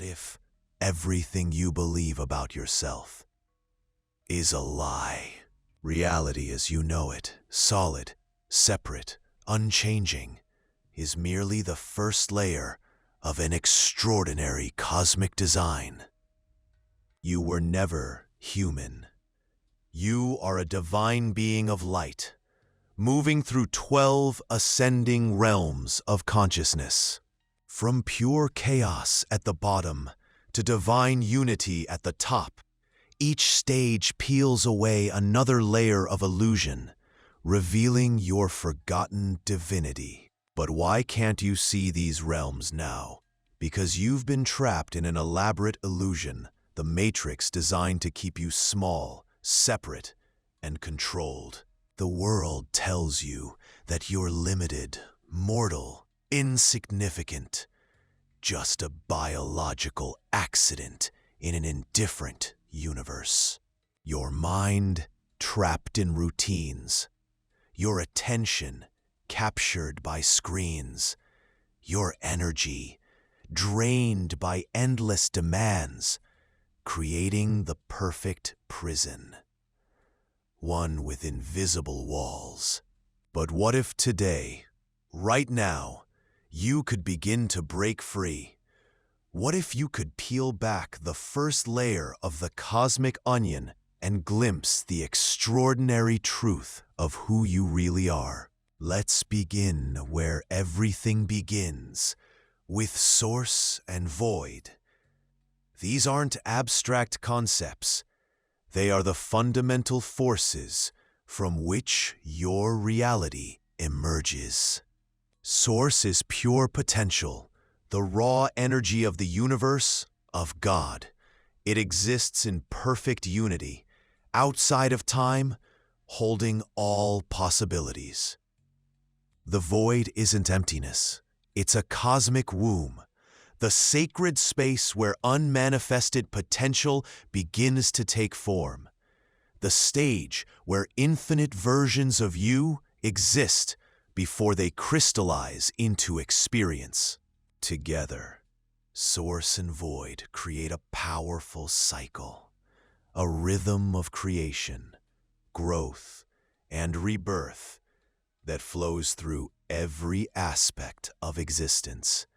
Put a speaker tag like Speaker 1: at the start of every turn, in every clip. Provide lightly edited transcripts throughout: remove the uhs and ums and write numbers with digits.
Speaker 1: if everything you believe about yourself is a lie? Reality as you know it, solid, separate, unchanging, is merely the first layer of an extraordinary cosmic design. You were never human. You are a divine being of light, moving through 12 ascending realms of consciousness. From pure chaos at the bottom to divine unity at the top, each stage peels away another layer of illusion, revealing your forgotten divinity. But why can't you see these realms now? Because you've been trapped in an elaborate illusion, the matrix designed to keep you small, separate, and controlled. The world tells you that you're limited, mortal, insignificant, just a biological accident in an indifferent universe. Your mind trapped in routines, your attention captured by screens, your energy drained by endless demands, creating the perfect prison, one with invisible walls. But what if today, right now, you could begin to break free? What if you could peel back the first layer of the cosmic onion and glimpse the extraordinary truth of who you really are? Let's begin where everything begins, with source and void. These aren't abstract concepts. They are the fundamental forces from which your reality emerges. Source is pure potential, the raw energy of the universe, of God. It exists in perfect unity, outside of time, holding all possibilities. The void isn't emptiness. It's a cosmic womb, the sacred space where unmanifested potential begins to take form, the stage where infinite versions of you exist before they crystallize into experience. Together, source and void create a powerful cycle, a rhythm of creation, growth, and rebirth that flows through every aspect of existence,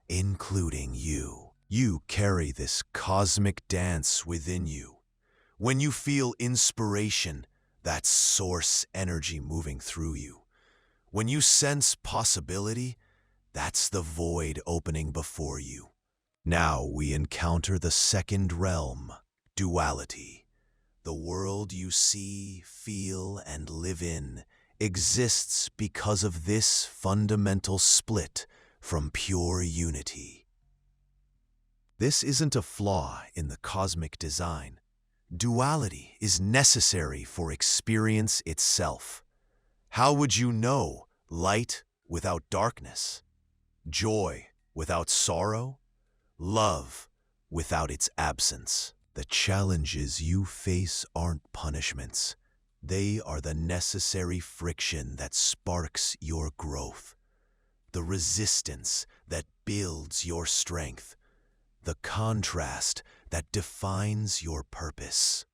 Speaker 1: including you. You carry this cosmic dance within you. When you feel inspiration, that's source energy moving through you. When you sense possibility, that's the void opening before you. Now we encounter the second realm, duality. The world you see, feel, and live in exists because of this fundamental split from pure unity. This isn't a flaw in the cosmic design. Duality is necessary for experience itself. How would you know light without darkness? Joy without sorrow? Love without its absence? The challenges you face aren't punishments. They are the necessary friction that sparks your growth, the resistance that builds your strength, the contrast that defines your purpose.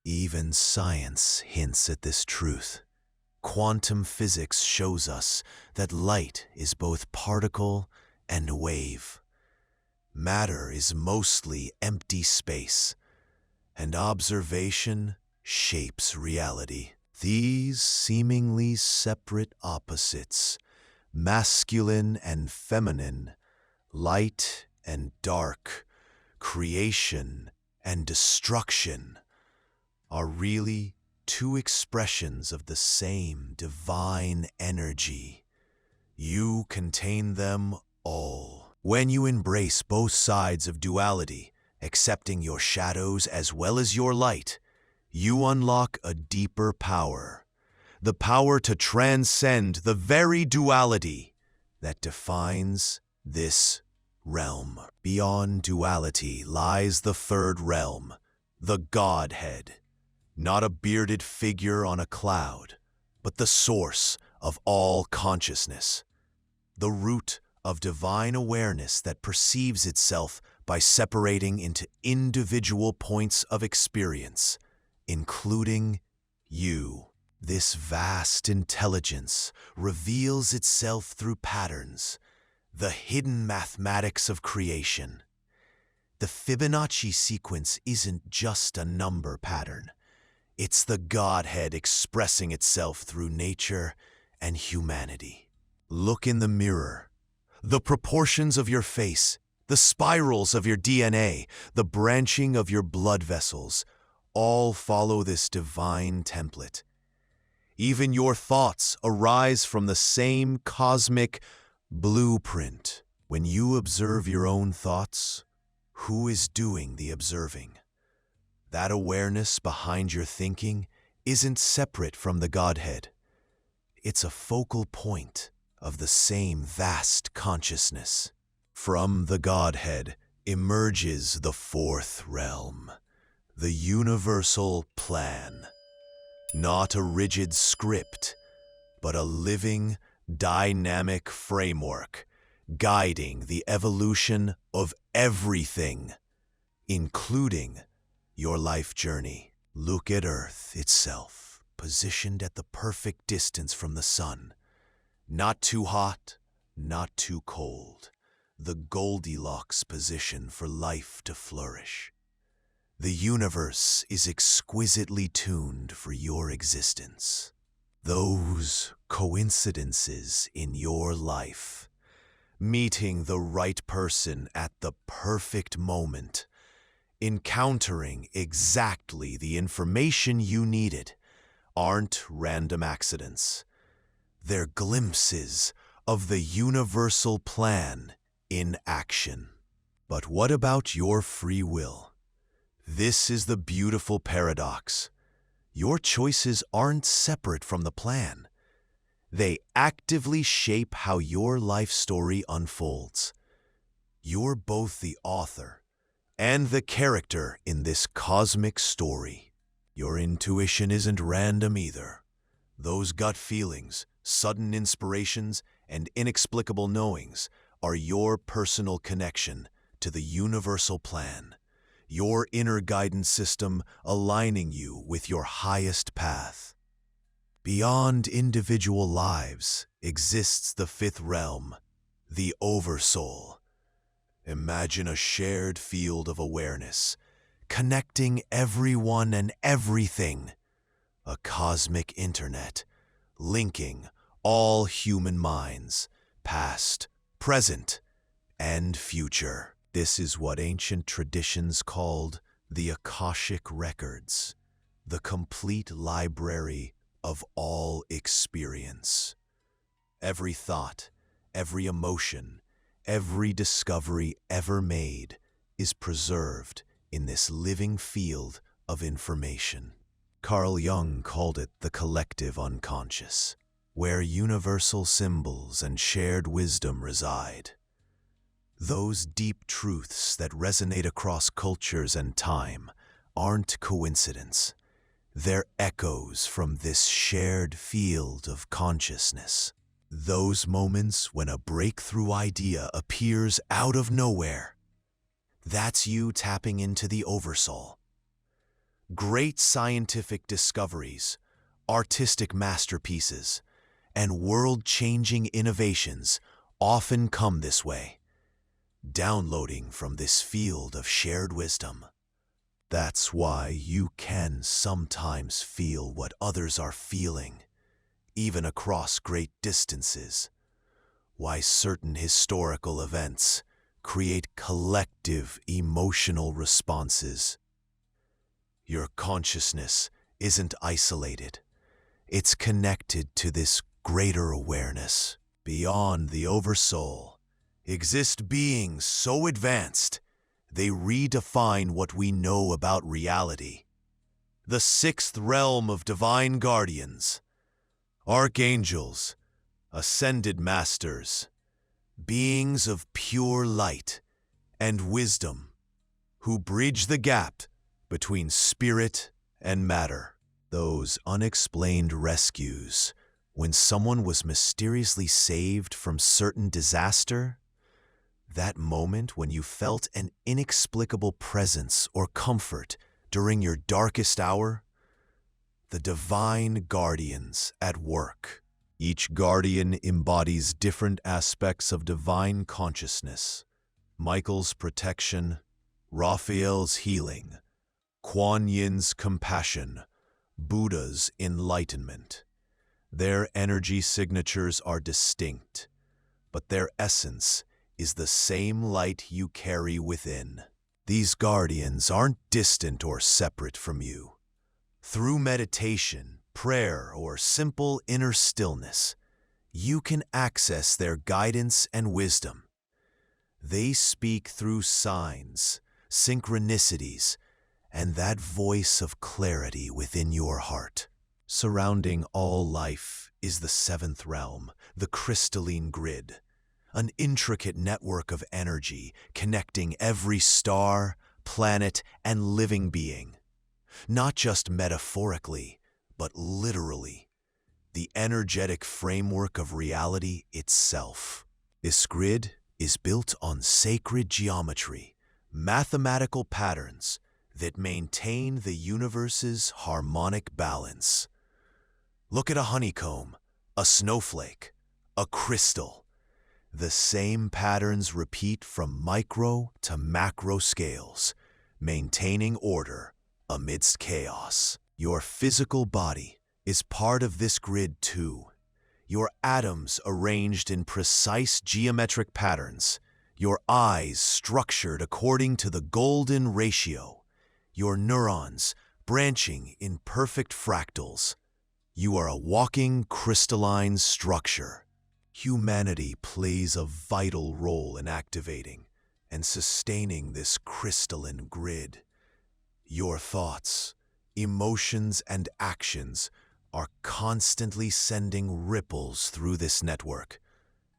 Speaker 1: Even science hints at this truth. Quantum physics shows us that light is both particle and wave. Matter is mostly empty space, and observation shapes reality. These seemingly separate opposites, masculine and feminine, light and dark, creation and destruction, are really two expressions of the same divine energy. You contain them all. When you embrace both sides of duality, accepting your shadows as well as your light, you unlock a deeper power, the power to transcend the very duality that defines this realm. Beyond duality lies the third realm, the Godhead. Not a bearded figure on a cloud, but the source of all consciousness, the root of divine awareness that perceives itself by separating into individual points of experience, including you. This vast intelligence reveals itself through patterns, the hidden mathematics of creation. The Fibonacci sequence isn't just a number pattern. It's the Godhead expressing itself through nature and humanity. Look in the mirror. The proportions of your face, the spirals of your DNA, the branching of your blood vessels, all follow this divine template. Even your thoughts arise from the same cosmic blueprint. When you observe your own thoughts, who is doing the observing? That awareness behind your thinking isn't separate from the Godhead. It's a focal point of the same vast consciousness. From the Godhead emerges the fourth realm, the universal plan. Not a rigid script, but a living, dynamic framework guiding the evolution of everything, including your life journey. Look at Earth itself, positioned at the perfect distance from the sun. Not too hot, not too cold. The Goldilocks position for life to flourish. The universe is exquisitely tuned for your existence. Those coincidences in your life, meeting the right person at the perfect moment, encountering exactly the information you needed, aren't random accidents. They're glimpses of the universal plan in action. But what about your free will? This is the beautiful paradox. Your choices aren't separate from the plan. They actively shape how your life story unfolds. You're both the author and the character in this cosmic story. Your intuition isn't random either. Those gut feelings, sudden inspirations, and inexplicable knowings are your personal connection to the universal plan. Your inner guidance system aligning you with your highest path. Beyond individual lives exists the fifth realm, the Oversoul. Imagine a shared field of awareness, connecting everyone and everything. A cosmic internet, linking all human minds, past, present, and future. This is what ancient traditions called the Akashic Records, the complete library of all experience. Every thought, every emotion, every discovery ever made is preserved in this living field of information. Carl Jung called it the collective unconscious, where universal symbols and shared wisdom reside. Those deep truths that resonate across cultures and time aren't coincidence. They're echoes from this shared field of consciousness. Those moments when a breakthrough idea appears out of nowhere. That's you tapping into the Oversoul. Great scientific discoveries, artistic masterpieces, and world-changing innovations often come this way, downloading from this field of shared wisdom. That's why you can sometimes feel what others are feeling, even across great distances. Why certain historical events create collective emotional responses. Your consciousness isn't isolated. It's connected to this greater awareness. Beyond the Oversoul exist beings so advanced, they redefine what we know about reality. The sixth realm of divine guardians, archangels, ascended masters, beings of pure light and wisdom, who bridge the gap between spirit and matter. Those unexplained rescues, when someone was mysteriously saved from certain disaster, That moment when you felt an inexplicable presence or comfort during your darkest hour? The divine guardians at work. Each guardian embodies different aspects of divine consciousness. Michael's protection, Raphael's healing, Kuan Yin's compassion, Buddha's enlightenment. Their energy signatures are distinct, but their essence is the same light you carry within. These guardians aren't distant or separate from you. Through meditation, prayer, or simple inner stillness, you can access their guidance and wisdom. They speak through signs, synchronicities, and that voice of clarity within your heart. Surrounding all life is the seventh realm, the Crystalline Grid, an intricate network of energy connecting every star, planet, and living being. Not just metaphorically, but literally, the energetic framework of reality itself. This grid is built on sacred geometry, mathematical patterns that maintain the universe's harmonic balance. Look at a honeycomb, a snowflake, a crystal. The same patterns repeat from micro to macro scales, maintaining order amidst chaos. Your physical body is part of this grid too. Your atoms arranged in precise geometric patterns, your eyes structured according to the golden ratio, your neurons branching in perfect fractals. You are a walking crystalline structure. Humanity plays a vital role in activating and sustaining this crystalline grid. Your thoughts, emotions, and actions are constantly sending ripples through this network,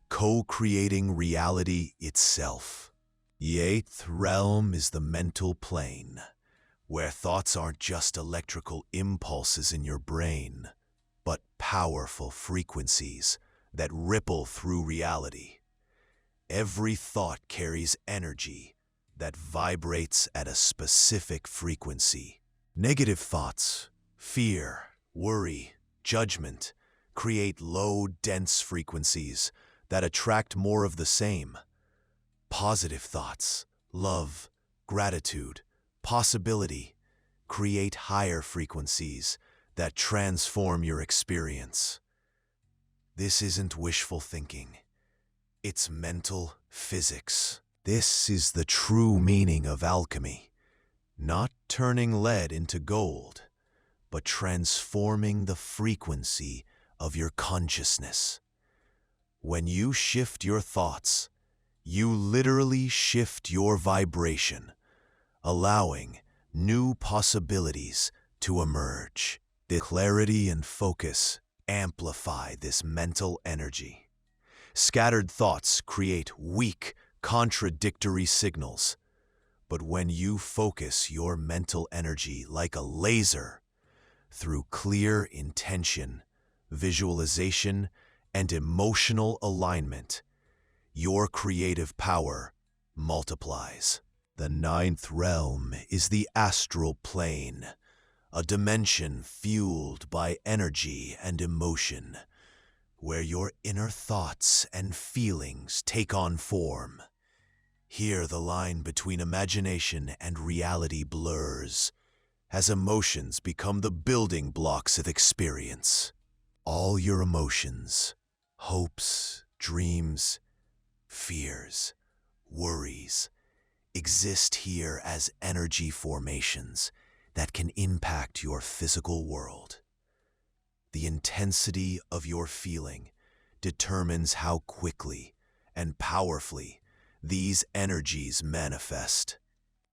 Speaker 1: co-creating reality itself. The eighth realm is the mental plane, where thoughts aren't just electrical impulses in your brain, but powerful frequencies that ripple through reality. Every thought carries energy that vibrates at a specific frequency. Negative thoughts, fear, worry, judgment create low, dense frequencies that attract more of the same. Positive thoughts, love, gratitude, possibility create higher frequencies that transform your experience. This isn't wishful thinking. It's mental physics. This is the true meaning of alchemy. Not turning lead into gold, but transforming the frequency of your consciousness. When you shift your thoughts, you literally shift your vibration, allowing new possibilities to emerge. The clarity and focus amplify this mental energy. Scattered thoughts create weak, contradictory signals. But when you focus your mental energy like a laser, through clear intention, visualization, and emotional alignment, your creative power multiplies. The ninth realm is the Astral Plane, a dimension fueled by energy and emotion, where your inner thoughts and feelings take on form. Here the line between imagination and reality blurs, as emotions become the building blocks of experience. All your emotions, hopes, dreams, fears, worries, exist here as energy formations that can impact your physical world. The intensity of your feeling determines how quickly and powerfully these energies manifest.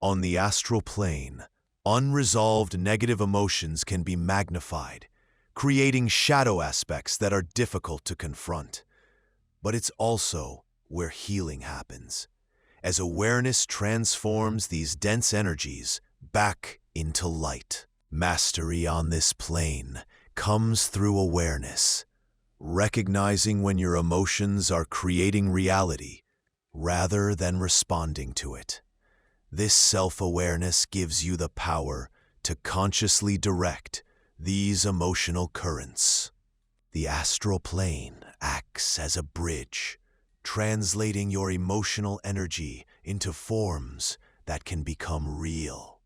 Speaker 1: On the astral plane, unresolved negative emotions can be magnified, creating shadow aspects that are difficult to confront. But it's also where healing happens, as awareness transforms these dense energies back into light. Mastery on this plane comes through awareness, recognizing when your emotions are creating reality rather than responding to it. This self-awareness gives you the power to consciously direct these emotional currents. The astral plane acts as a bridge, translating your emotional energy into forms that can become real.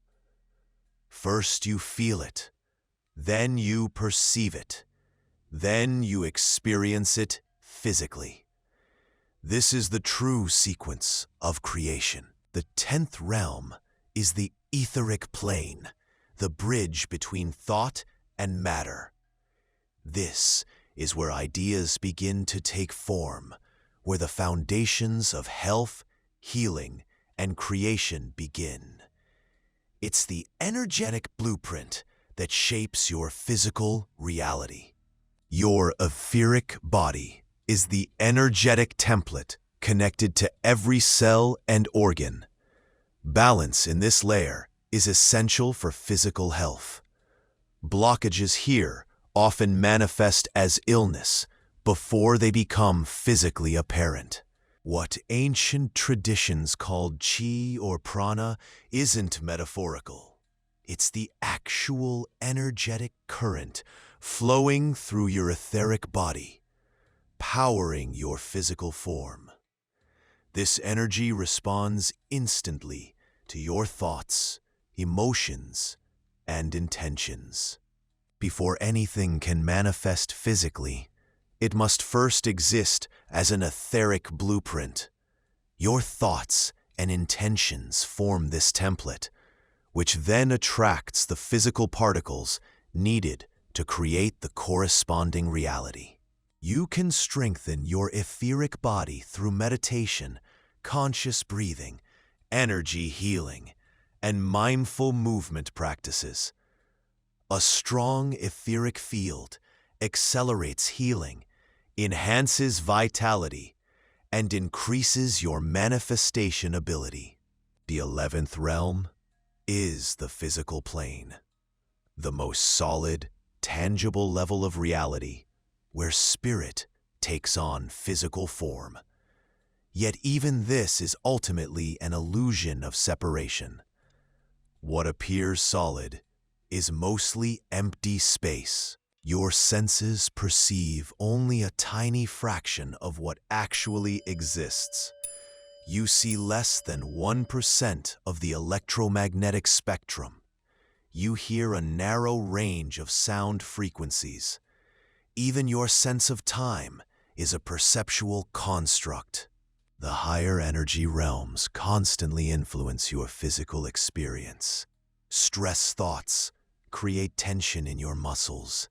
Speaker 1: First you feel it, then you perceive it, then you experience it physically. This is the true sequence of creation. The 10th realm is the Etheric Plane, the bridge between thought and matter. This is where ideas begin to take form, where the foundations of health, healing, and creation begin. It's the energetic blueprint that shapes your physical reality. Your etheric body is the energetic template connected to every cell and organ. Balance in this layer is essential for physical health. Blockages here often manifest as illness before they become physically apparent. What ancient traditions called chi or prana isn't metaphorical. It's the actual energetic current flowing through your etheric body, powering your physical form. This energy responds instantly to your thoughts, emotions, and intentions. Before anything can manifest physically, it must first exist as an etheric blueprint. Your thoughts and intentions form this template, which then attracts the physical particles needed to create the corresponding reality. You can strengthen your etheric body through meditation, conscious breathing, energy healing, and mindful movement practices. A strong etheric field accelerates healing, enhances vitality, and increases your manifestation ability. The 11th realm is the physical plane, the most solid, tangible level of reality, where spirit takes on physical form. Yet even this is ultimately an illusion of separation. What appears solid is mostly empty space. Your senses perceive only a tiny fraction of what actually exists. You see less than 1% of the electromagnetic spectrum. You hear a narrow range of sound frequencies. Even your sense of time is a perceptual construct. The higher energy realms constantly influence your physical experience. Stress thoughts create tension in your muscles.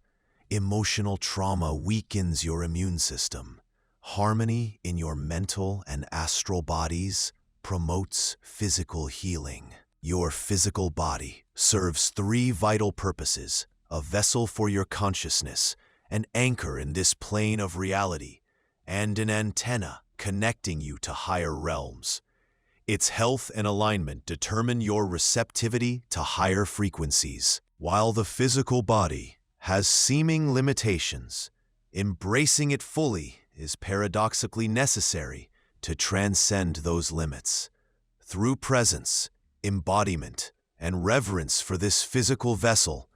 Speaker 1: Emotional trauma weakens your immune system. Harmony in your mental and astral bodies promotes physical healing. Your physical body serves 3 vital purposes: a vessel for your consciousness, an anchor in this plane of reality, and an antenna connecting you to higher realms. Its health and alignment determine your receptivity to higher frequencies. While the physical body has seeming limitations, embracing it fully is paradoxically necessary to transcend those limits. Through presence, embodiment, and reverence for this physical vessel,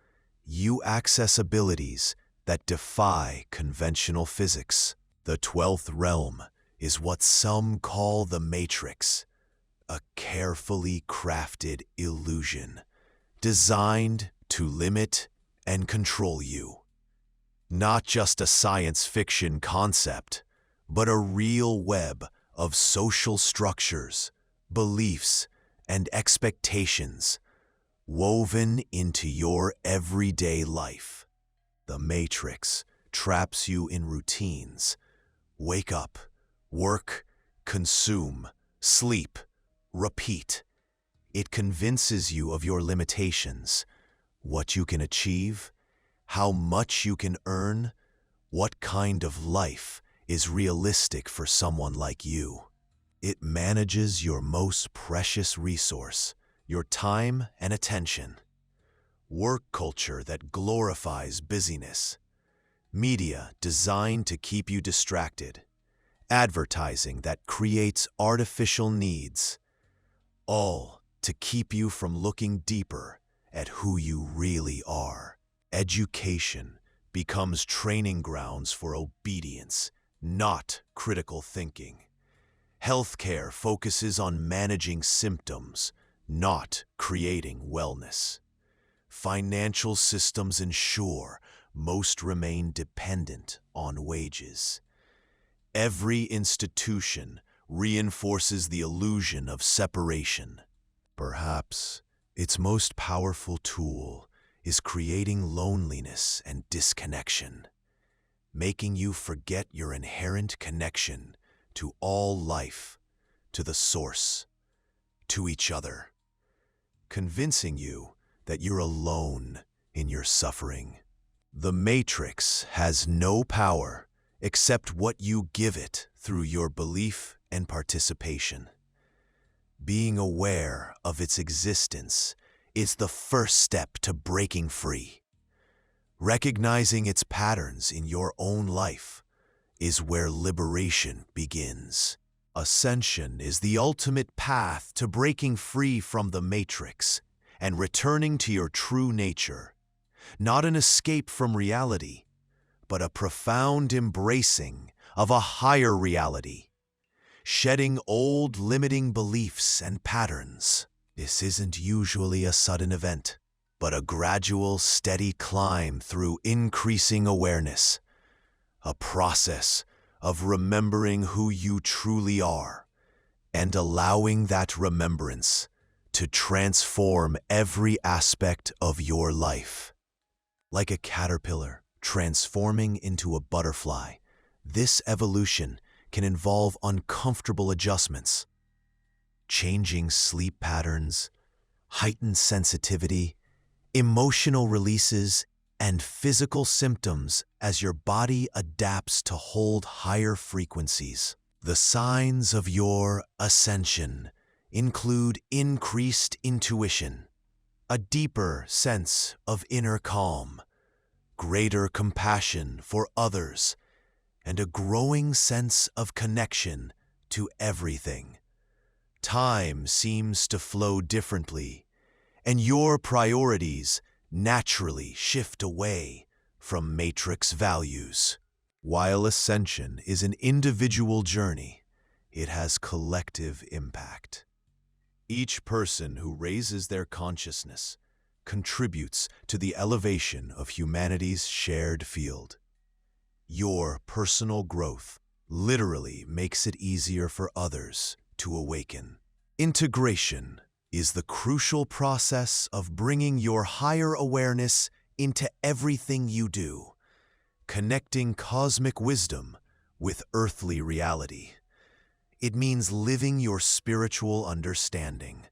Speaker 1: you access abilities that defy conventional physics. The 12th realm is what some call the Matrix, a carefully crafted illusion designed to limit and control you. Not just a science fiction concept, but a real web of social structures, beliefs, and expectations woven into your everyday life. The Matrix traps you in routines. Wake up, work, consume, sleep, repeat. It convinces you of your limitations, what you can achieve, how much you can earn, what kind of life is realistic for someone like you. It manages your most precious resource, your time and attention. Work culture that glorifies busyness. Media designed to keep you distracted. advertising that creates artificial needs, all to keep you from looking deeper at who you really are. Education becomes training grounds for obedience, not critical thinking. Healthcare focuses on managing symptoms, not creating wellness. Financial systems ensure most remain dependent on wages. Every institution reinforces the illusion of separation. Perhaps its most powerful tool is creating loneliness and disconnection, making you forget your inherent connection to all life, to the source, to each other, convincing you that you're alone in your suffering. The Matrix has no power except what you give it through your belief and participation. Being aware of its existence is the first step to breaking free. Recognizing its patterns in your own life is where liberation begins. Ascension is the ultimate path to breaking free from the Matrix and returning to your true nature, not an escape from reality, but a profound embracing of a higher reality, shedding old limiting beliefs and patterns. This isn't usually a sudden event, but a gradual, steady climb through increasing awareness, a process of remembering who you truly are and allowing that remembrance to transform every aspect of your life. Like a caterpillar transforming into a butterfly, this evolution can involve uncomfortable adjustments, changing sleep patterns, heightened sensitivity, emotional releases, and physical symptoms as your body adapts to hold higher frequencies. The signs of your ascension include increased intuition, a deeper sense of inner calm, greater compassion for others, and a growing sense of connection to everything. Time seems to flow differently, and your priorities naturally shift away from Matrix values. While ascension is an individual journey, it has collective impact. Each person who raises their consciousness contributes to the elevation of humanity's shared field. Your personal growth literally makes it easier for others to awaken. Integration is the crucial process of bringing your higher awareness into everything you do, connecting cosmic wisdom with earthly reality. It means living your spiritual understanding,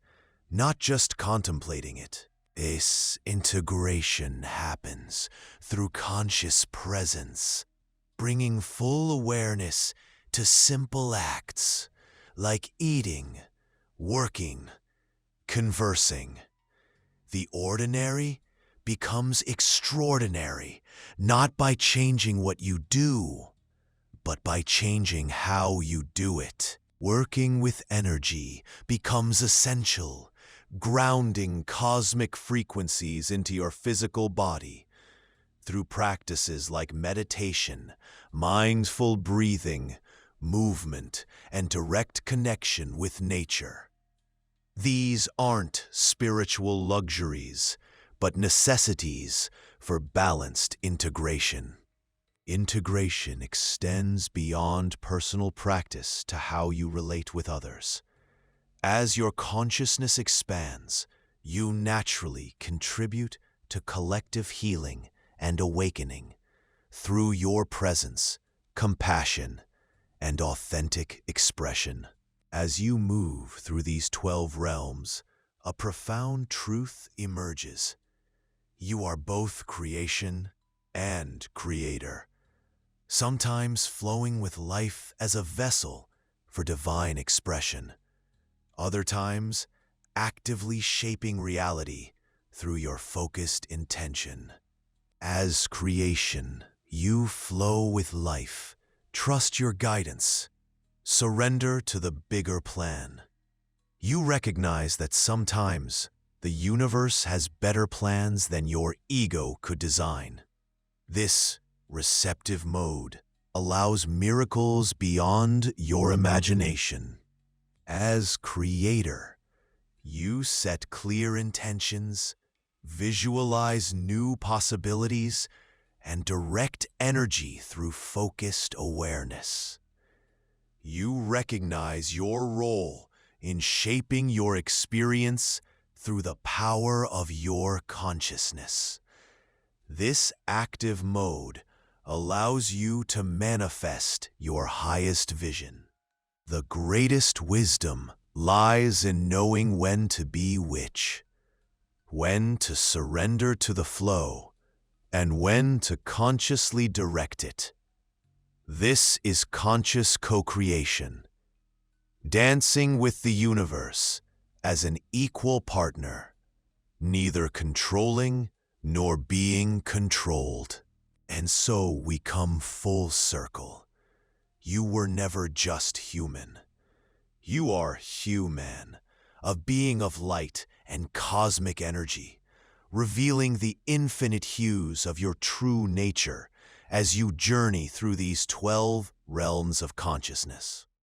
Speaker 1: not just contemplating it. This integration happens through conscious presence, bringing full awareness to simple acts like eating, working, conversing. The ordinary becomes extraordinary, not by changing what you do, but by changing how you do it. Working with energy becomes essential, grounding cosmic frequencies into your physical body. Through practices like meditation, mindful breathing, movement, and direct connection with nature. These aren't spiritual luxuries, but necessities for balanced integration. Integration extends beyond personal practice to how you relate with others. As your consciousness expands, you naturally contribute to collective healing and awakening through your presence, compassion, and authentic expression. As you move through these 12 realms, a profound truth emerges. You are both creation and creator, sometimes flowing with life as a vessel for divine expression, other times actively shaping reality through your focused intention. As creation, you flow with life, trust your guidance, Surrender to the bigger plan. You recognize that sometimes the universe has better plans than your ego could design. This receptive mode allows miracles beyond your imagination. As creator, you set clear intentions, visualize new possibilities, and direct energy through focused awareness. You recognize your role in shaping your experience through the power of your consciousness. This active mode allows you to manifest your highest vision. The greatest wisdom lies in knowing when to be which, when to surrender to the flow, and when to consciously direct it. This is conscious co-creation, dancing with the universe as an equal partner, neither controlling nor being controlled. And so we come full circle. You were never just human. You are human, a being of light and cosmic energy, revealing the infinite hues of your true nature as you journey through these 12 realms of consciousness.